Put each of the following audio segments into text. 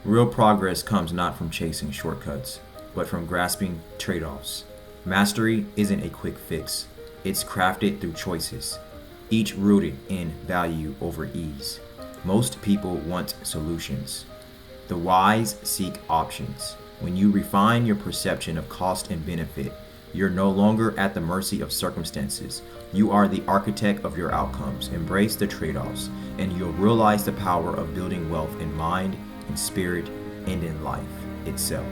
Real progress comes not from chasing shortcuts, but from grasping trade offs. Mastery isn't a quick fix, it's crafted through choices, each rooted in value over ease. Most people want solutions. The wise seek options. When you refine your perception of cost and benefit, you're no longer at the mercy of circumstances. You are the architect of your outcomes. Embrace the trade offs, and you'll realize the power of building wealth in mind, in spirit, and in life itself.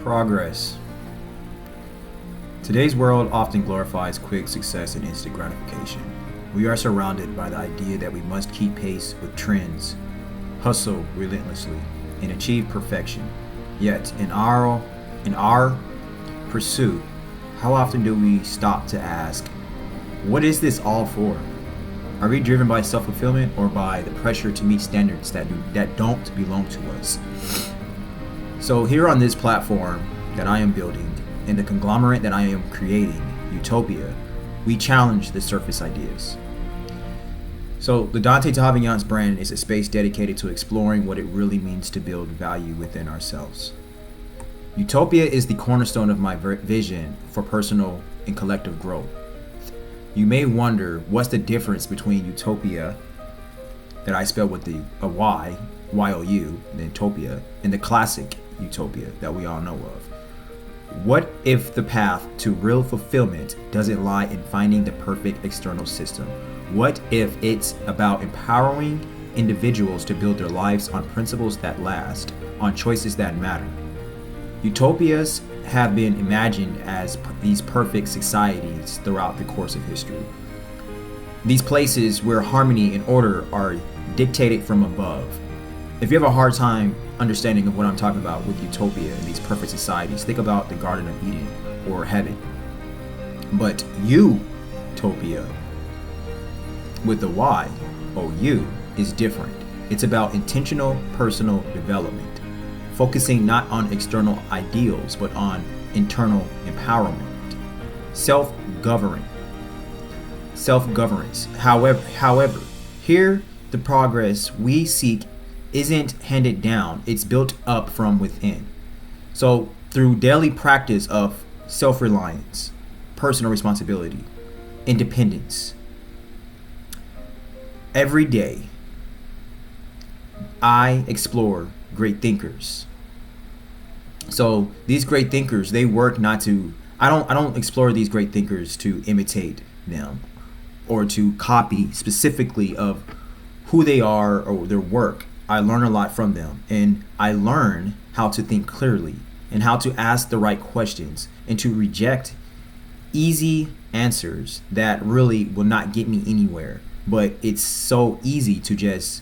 Progress. Today's world often glorifies quick success and instant gratification. We are surrounded by the idea that we must keep pace with trends, hustle relentlessly, and achieve perfection. Yet, in our pursuit, how often do we stop to ask, what is this all for? Are we driven by self-fulfillment or by the pressure to meet standards that don't belong to us? So here on this platform that I am building, and the conglomerate that I am creating, Youtopia, we challenge the surface ideas. So the Dante Tavignon's brand is a space dedicated to exploring what it really means to build value within ourselves. Youtopia is the cornerstone of my vision for personal and collective growth. You may wonder, what's the difference between Youtopia, that I spell with a Y, Y-O-U, and then Topia, and the classic Utopia that we all know of? What if the path to real fulfillment doesn't lie in finding the perfect external system? What if it's about empowering individuals to build their lives on principles that last, on choices that matter? Utopias have been imagined as these perfect societies throughout the course of history. These places where harmony and order are dictated from above. If you have a hard time understanding of what I'm talking about with Utopia and these perfect societies, think about the Garden of Eden or heaven. But Utopia, with the Y, O-U, is different. It's about intentional personal development, focusing not on external ideals, but on internal empowerment. Self-governance. However, here the progress we seek isn't handed down, it's built up from within. So through daily practice of self-reliance, personal responsibility, independence, every day I explore great thinkers. So these great thinkers, they work not to, I don't explore these great thinkers to imitate them or to copy specifically of who they are or their work. I learn a lot from them, and I learn how to think clearly and how to ask the right questions and to reject easy answers that really will not get me anywhere. But it's so easy to just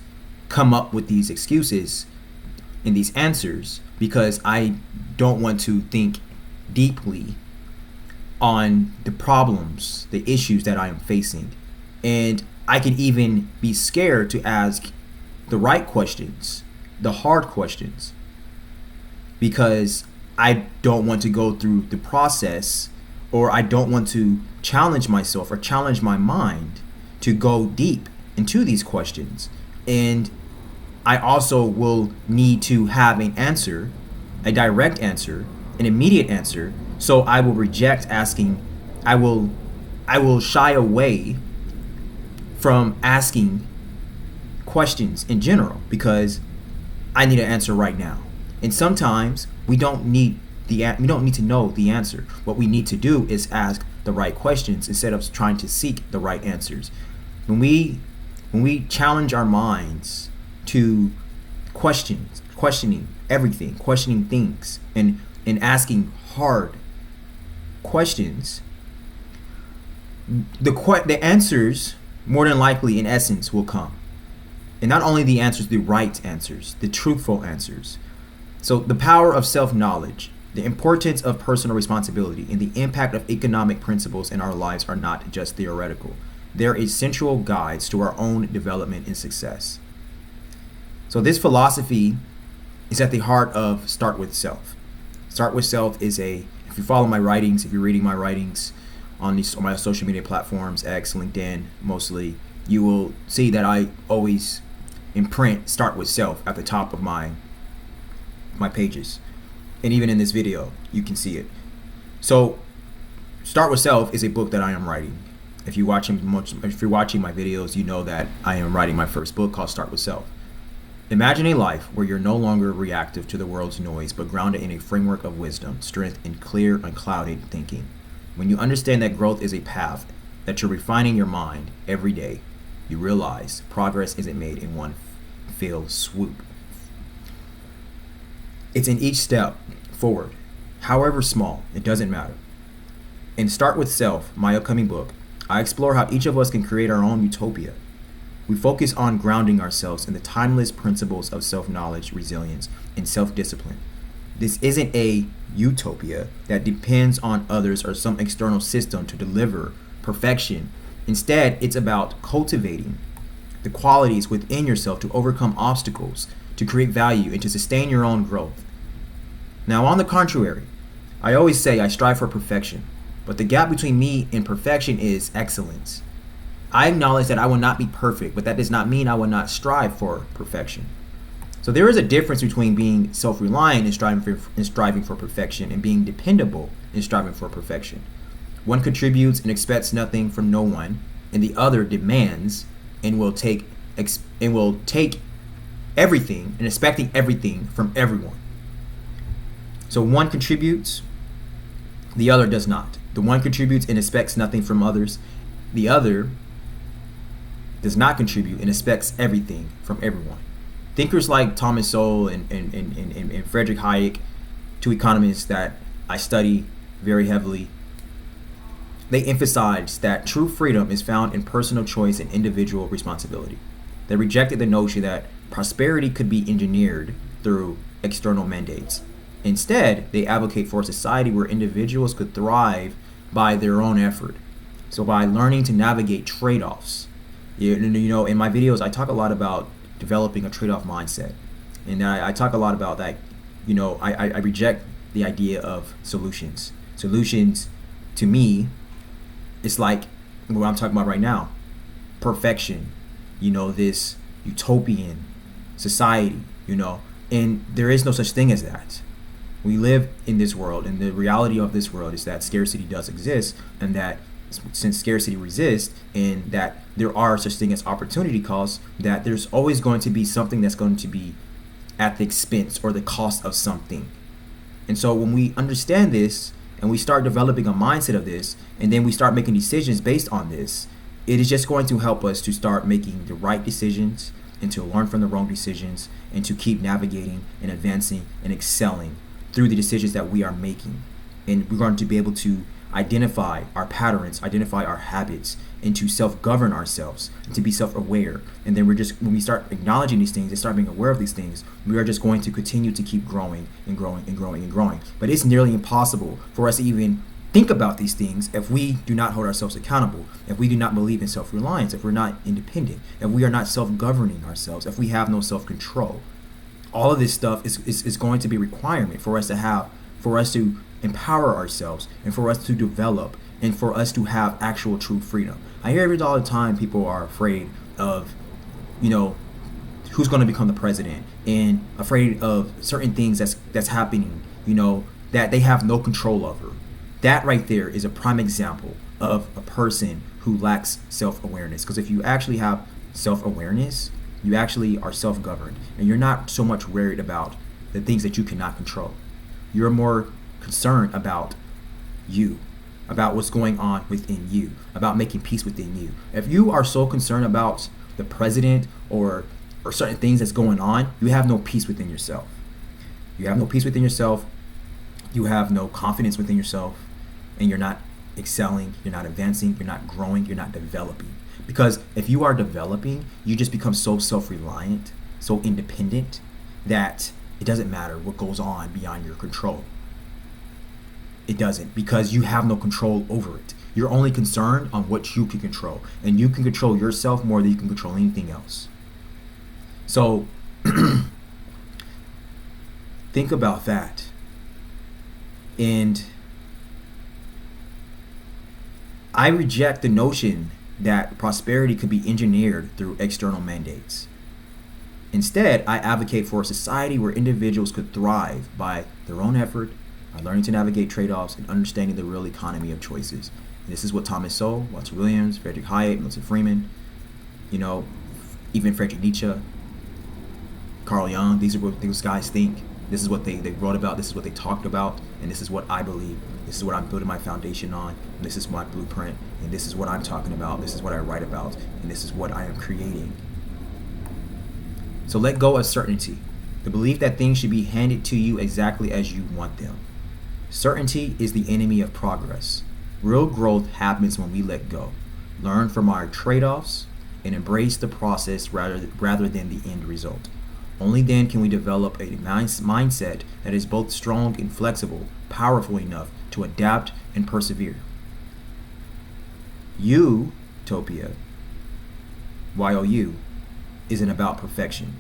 come up with these excuses and these answers because I don't want to think deeply on the problems, the issues that I am facing. And I can even be scared to ask the right questions, the hard questions, because I don't want to go through the process, or I don't want to challenge myself or challenge my mind to go deep into these questions. And I also will need to have an answer, a direct answer, an immediate answer. So I will reject asking, I will shy away from asking questions in general because I need an answer right now. And sometimes we don't need to know the answer. What we need to do is ask the right questions instead of trying to seek the right answers. When we challenge our minds to questioning everything, questioning things, and asking hard questions, the answers more than likely in essence will come. And not only the answers, the right answers, the truthful answers. So the power of self-knowledge, the importance of personal responsibility, and the impact of economic principles in our lives are not just theoretical. They're essential guides to our own development and success. So this philosophy is at the heart of Start With Self. Start With Self is if you follow my writings, if you're reading my writings on my social media platforms, X, LinkedIn, mostly, you will see that I always in print, Start With Self, at the top of my pages. And even in this video, you can see it. So Start With Self is a book that I am writing. If you're watching my videos, you know that I am writing my first book called Start With Self. Imagine a life where you're no longer reactive to the world's noise, but grounded in a framework of wisdom, strength, and clear, unclouded thinking. When you understand that growth is a path, that you're refining your mind every day, you realize progress isn't made in one fell swoop. It's in each step forward, however small, it doesn't matter. In Start With Self, my upcoming book, I explore how each of us can create our own utopia. We focus on grounding ourselves in the timeless principles of self-knowledge, resilience, and self-discipline. This isn't a utopia that depends on others or some external system to deliver perfection. Instead, it's about cultivating the qualities within yourself to overcome obstacles, to create value, and to sustain your own growth. Now, on the contrary, I always say I strive for perfection, but the gap between me and perfection is excellence. I acknowledge that I will not be perfect, but that does not mean I will not strive for perfection. So there is a difference between being self-reliant and striving for perfection, and being dependable and striving for perfection. One contributes and expects nothing from no one, and the other demands and will take everything and expecting everything from everyone. So one contributes, the other does not. The one contributes and expects nothing from others. The other does not contribute and expects everything from everyone. Thinkers like Thomas Sowell and Friedrich Hayek, two economists that I study very heavily, they emphasize that true freedom is found in personal choice and individual responsibility. They rejected the notion that prosperity could be engineered through external mandates. Instead, they advocate for a society where individuals could thrive by their own effort. So by learning to navigate trade-offs. You know, in my videos, I talk a lot about developing a trade-off mindset. And I talk a lot about that. You know, I reject the idea of solutions. Solutions, to me, it's like what I'm talking about right now. Perfection. You know, this utopian society, you know. And there is no such thing as that. We live in this world, and the reality of this world is that scarcity does exist, and that since scarcity resists, and that there are such thing as opportunity costs, that there's always going to be something that's going to be at the expense or the cost of something. And so when we understand this and we start developing a mindset of this, and then we start making decisions based on this, it is just going to help us to start making the right decisions and to learn from the wrong decisions and to keep navigating and advancing and excelling through the decisions that we are making. And we're going to be able to identify our patterns, identify our habits, and to self-govern ourselves, and to be self-aware. And then when we start acknowledging these things and start being aware of these things, we are just going to continue to keep growing and growing and growing and growing. But it's nearly impossible for us to even think about these things if we do not hold ourselves accountable, if we do not believe in self-reliance, if we're not independent, if we are not self-governing ourselves, if we have no self-control. All of this stuff is going to be a requirement for us to have, for us to empower ourselves, and for us to develop, and for us to have actual true freedom. I hear all the time people are afraid of, you know, who's going to become the president, and afraid of certain things that's happening, you know, that they have no control over. That right there is a prime example of a person who lacks self-awareness. Because if you actually have self-awareness, you actually are self-governed, and you're not so much worried about the things that you cannot control. You're more concerned about you, about what's going on within you, about making peace within you. If you are so concerned about the president or certain things that's going on, you have no peace within yourself. You have no peace within yourself. You have no confidence within yourself, and you're not excelling, you're not advancing, you're not growing, you're not developing. Because if you are developing, you just become so self-reliant, so independent, that it doesn't matter what goes on beyond your control. It doesn't, because you have no control over it. You're only concerned on what you can control, and you can control yourself more than you can control anything else. So think about that. And I reject the notion that prosperity could be engineered through external mandates. Instead, I advocate for a society where individuals could thrive by their own effort, by learning to navigate trade-offs and understanding the real economy of choices. And this is what Thomas Sowell, Walter Williams, Friedrich Nietzsche, Milton Friedman, even Friedrich Nietzsche, Carl Jung, these are what these guys think. This is what they wrote about, this is what they talked about, and this is what I believe. This is what I'm building my foundation on, and this is my blueprint, and this is what I'm talking about, this is what I write about, and this is what I am creating. So let go of certainty, the belief that things should be handed to you exactly as you want them. Certainty is the enemy of progress. Real growth happens when we let go, learn from our trade-offs, and embrace the process rather than the end result. Only then can we develop a mindset that is both strong and flexible, powerful enough to adapt and persevere. Youtopia, Y-O-U, isn't about perfection.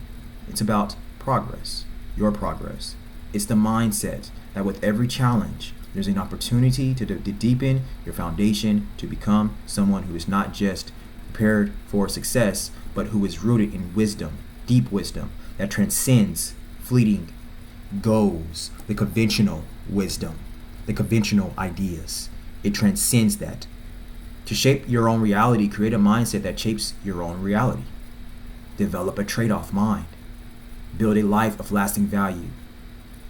It's about progress, your progress. It's the mindset that with every challenge, there's an opportunity to deepen your foundation, to become someone who is not just prepared for success, but who is rooted in wisdom, deep wisdom, that transcends fleeting goals, the conventional wisdom, the conventional ideas. It transcends that. To shape your own reality, create a mindset that shapes your own reality. Develop a trade-off mind. Build a life of lasting value.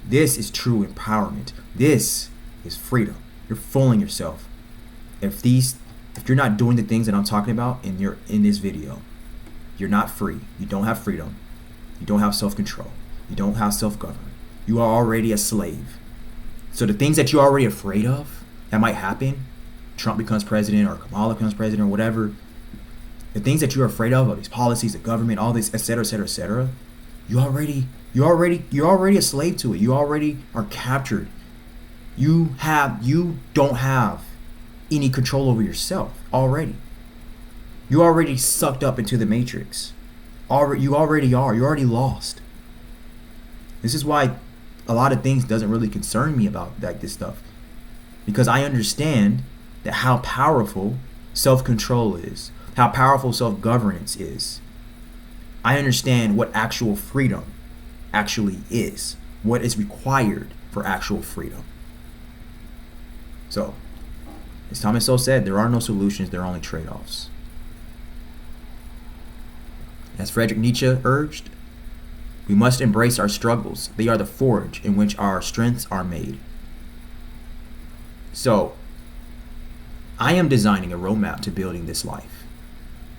This is true empowerment. This is freedom. You're fooling yourself. If you're not doing the things that I'm talking about in this video, you're not free. You don't have freedom. You don't have self-control. You don't have self-government. You are already a slave. So the things that you're already afraid of that might happen, Trump becomes president or Kamala becomes president or whatever, the things that you're afraid of these policies, the government, all this, etc., etc., etc., you're already a slave to it. You already are captured. You don't have any control over yourself already. You already sucked up into the matrix. You already are. You're already lost. This is why a lot of things doesn't really concern me about this stuff, because I understand that how powerful self-control is, how powerful self-governance is. I understand what actual freedom actually is, what is required for actual freedom. So, as Thomas Sowell said, there are no solutions, there are only trade-offs. As Friedrich Nietzsche urged, we must embrace our struggles. They are the forge in which our strengths are made. So, I am designing a roadmap to building this life,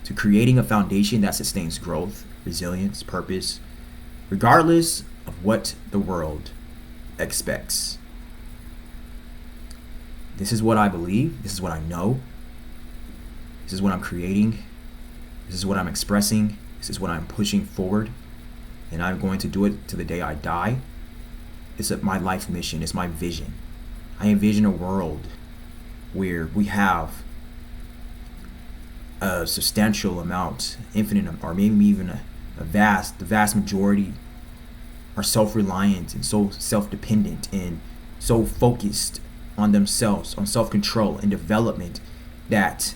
to creating a foundation that sustains growth, resilience, purpose, regardless of what the world expects. This is what I believe. This is what I know. This is what I'm creating. This is what I'm expressing. This is what I'm pushing forward. And I'm going to do it to the day I die. It's my life mission. It's my vision. I envision a world where we have a substantial amount, infinite, or maybe even the vast majority are self-reliant and so self-dependent and so focused on themselves, on self-control and development, that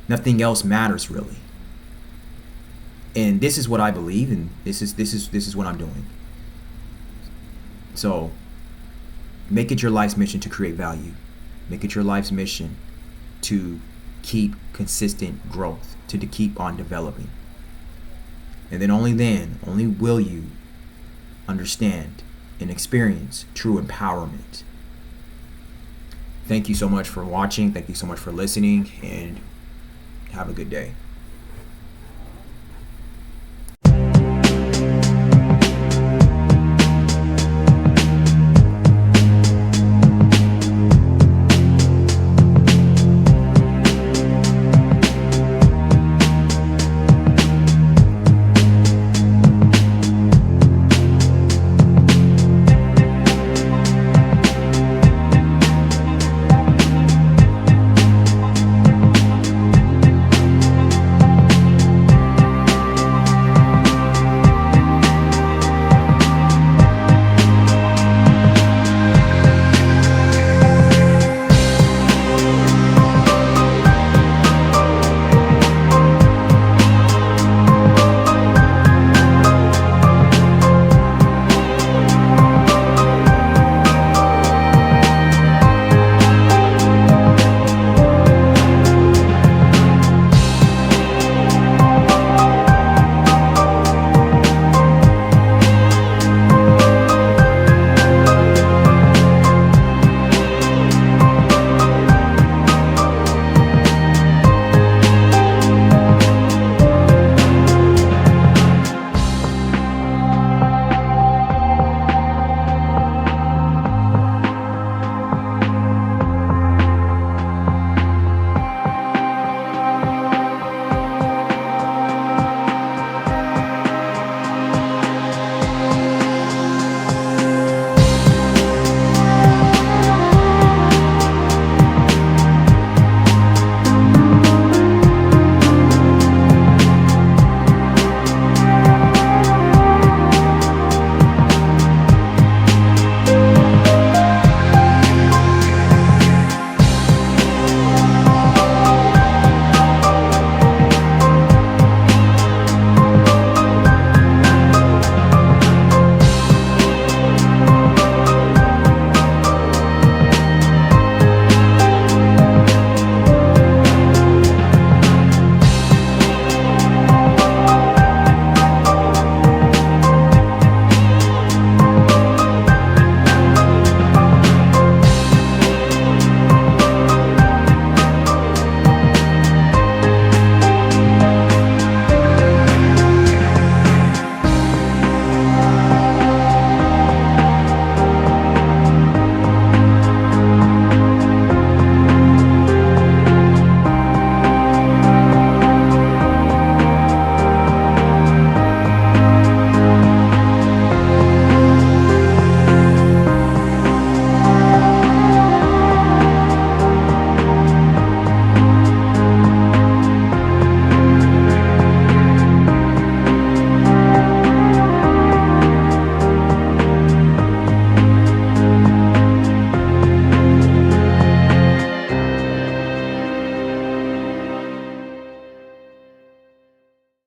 nothing else matters really. And this is what I believe, and this is what I'm doing. So make it your life's mission to create value. Make it your life's mission to keep consistent growth, to keep on developing. And then only will you understand and experience true empowerment. Thank you so much for watching. Thank you so much for listening, and have a good day.